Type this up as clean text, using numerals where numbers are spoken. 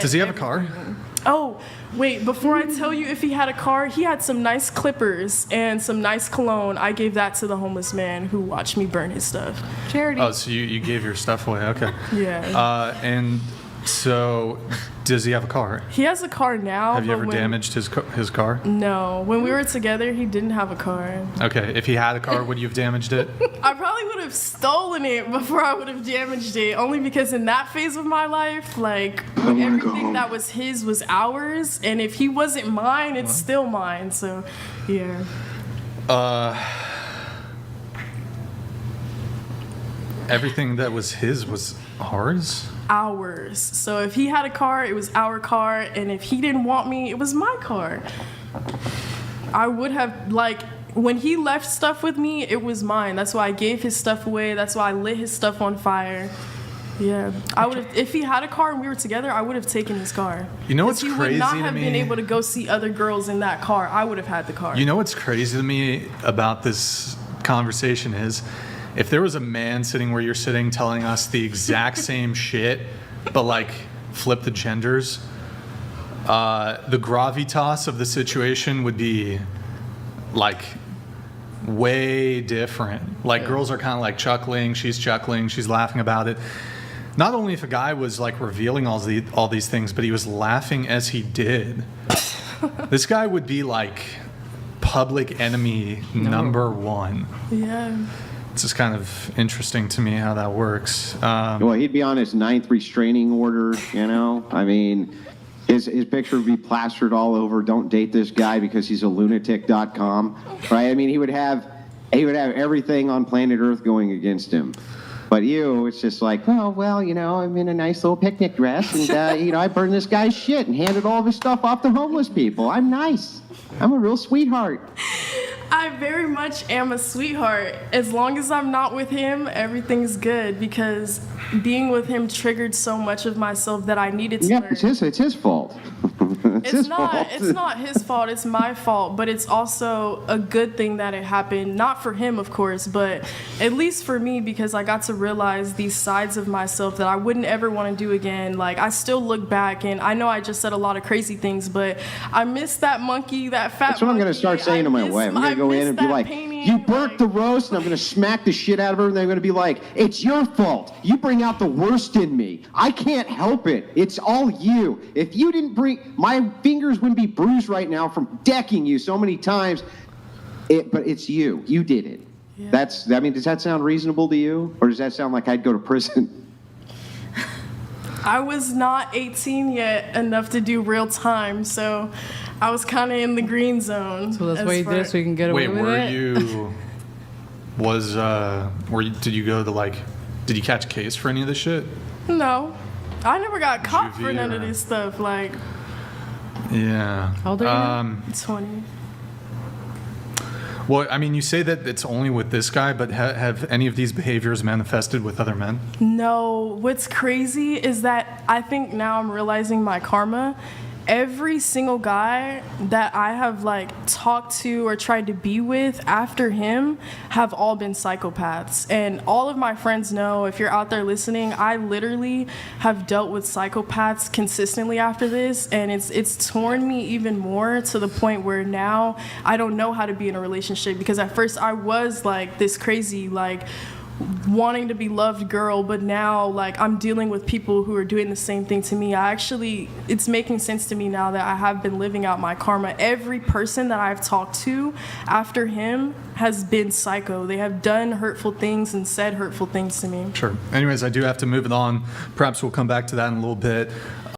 Does he have a car? Oh, wait, before I tell you if he had a car, he had some nice clippers and some nice cologne. I gave that to the homeless man who watched me burn his stuff. Charity. Oh, so you gave your stuff away. Okay. Yeah. And so does he have a car? He has a car now. Have you but ever when- damaged his car? No. When we were together, he didn't have a car. Okay. If he had a car, would you have damaged it? I probably would have stolen it before I would have damaged it, only because in that phase of my life, like, everything that was his was ours, and if he wasn't mine, it's still mine, so, yeah. Everything that was his was ours? Ours. So if he had a car, it was our car, and if he didn't want me, it was my car. I would have, like, when he left stuff with me, it was mine. That's why I gave his stuff away. That's why I lit his stuff on fire. Yeah, I would have. If he had a car and we were together, I would have taken his car. You know what's 'Cause he crazy would not to have me? been able to go see other girls in that car. I would have had the car. You know what's crazy to me about this conversation is if there was a man sitting where you're sitting telling us the exact same shit, but like flip the genders, the gravitas of the situation would be like way different. Like girls are kind of like chuckling, she's laughing about it. Not only if a guy was like revealing all these things, but he was laughing as he did. This guy would be like public enemy number one. Yeah. It's just kind of interesting to me how that works. Well, he'd be on his 9th restraining order, you know? I mean, his picture would be plastered all over, don't date this guy because he's a lunatic.com, right? I mean, he would have everything on planet Earth going against him. But you, it's just like, well, you know, I'm in a nice little picnic dress, and, you know, I burned this guy's shit and handed all of his stuff off to homeless people. I'm nice. I'm a real sweetheart. I very much am a sweetheart. As long as I'm not with him, everything's good, because being with him triggered so much of myself that I needed to learn. It's his fault. It's not his fault, it's my fault, but it's also a good thing that it happened. Not for him, of course, but at least for me, because I got to realize these sides of myself that I wouldn't ever want to do again. Like, I still look back, and I know I just said a lot of crazy things, but I miss that monkey, that fat monkey. That's what I'm going to start saying to my wife. I'm going to go in and be like, you burnt the roast, and I'm going to smack the shit out of her, and they're going to be like, it's your fault. You bring out the worst in me. I can't help it. It's all you. If you didn't bring, my fingers wouldn't be bruised right now from decking you so many times, but it's you. You did it. Yeah. Does that sound reasonable to you? Or does that sound like I'd go to prison? I was not 18 yet enough to do real time, so I was kind of in the green zone. So that's why you did it, so you can get away with it? Did you go to like, did you catch a case for any of this shit? No. I never got caught for none of this stuff, like. Yeah. How old are you? 20. Well, I mean, you say that it's only with this guy, but have any of these behaviors manifested with other men? No. What's crazy is that I think now I'm realizing my karma. Every single guy that I have like talked to or tried to be with after him have all been psychopaths. And all of my friends know, if you're out there listening, I literally have dealt with psychopaths consistently after this, and it's torn me even more to the point where now I don't know how to be in a relationship, because at first I was like this crazy, like, wanting to be loved girl, but now like I'm dealing with people who are doing the same thing to me. It's making sense to me now that I have been living out my karma. Every person that I've talked to after him has been psycho. They have done hurtful things and said hurtful things to me. Sure. Anyways, I do have to move it on. Perhaps we'll come back to that in a little bit.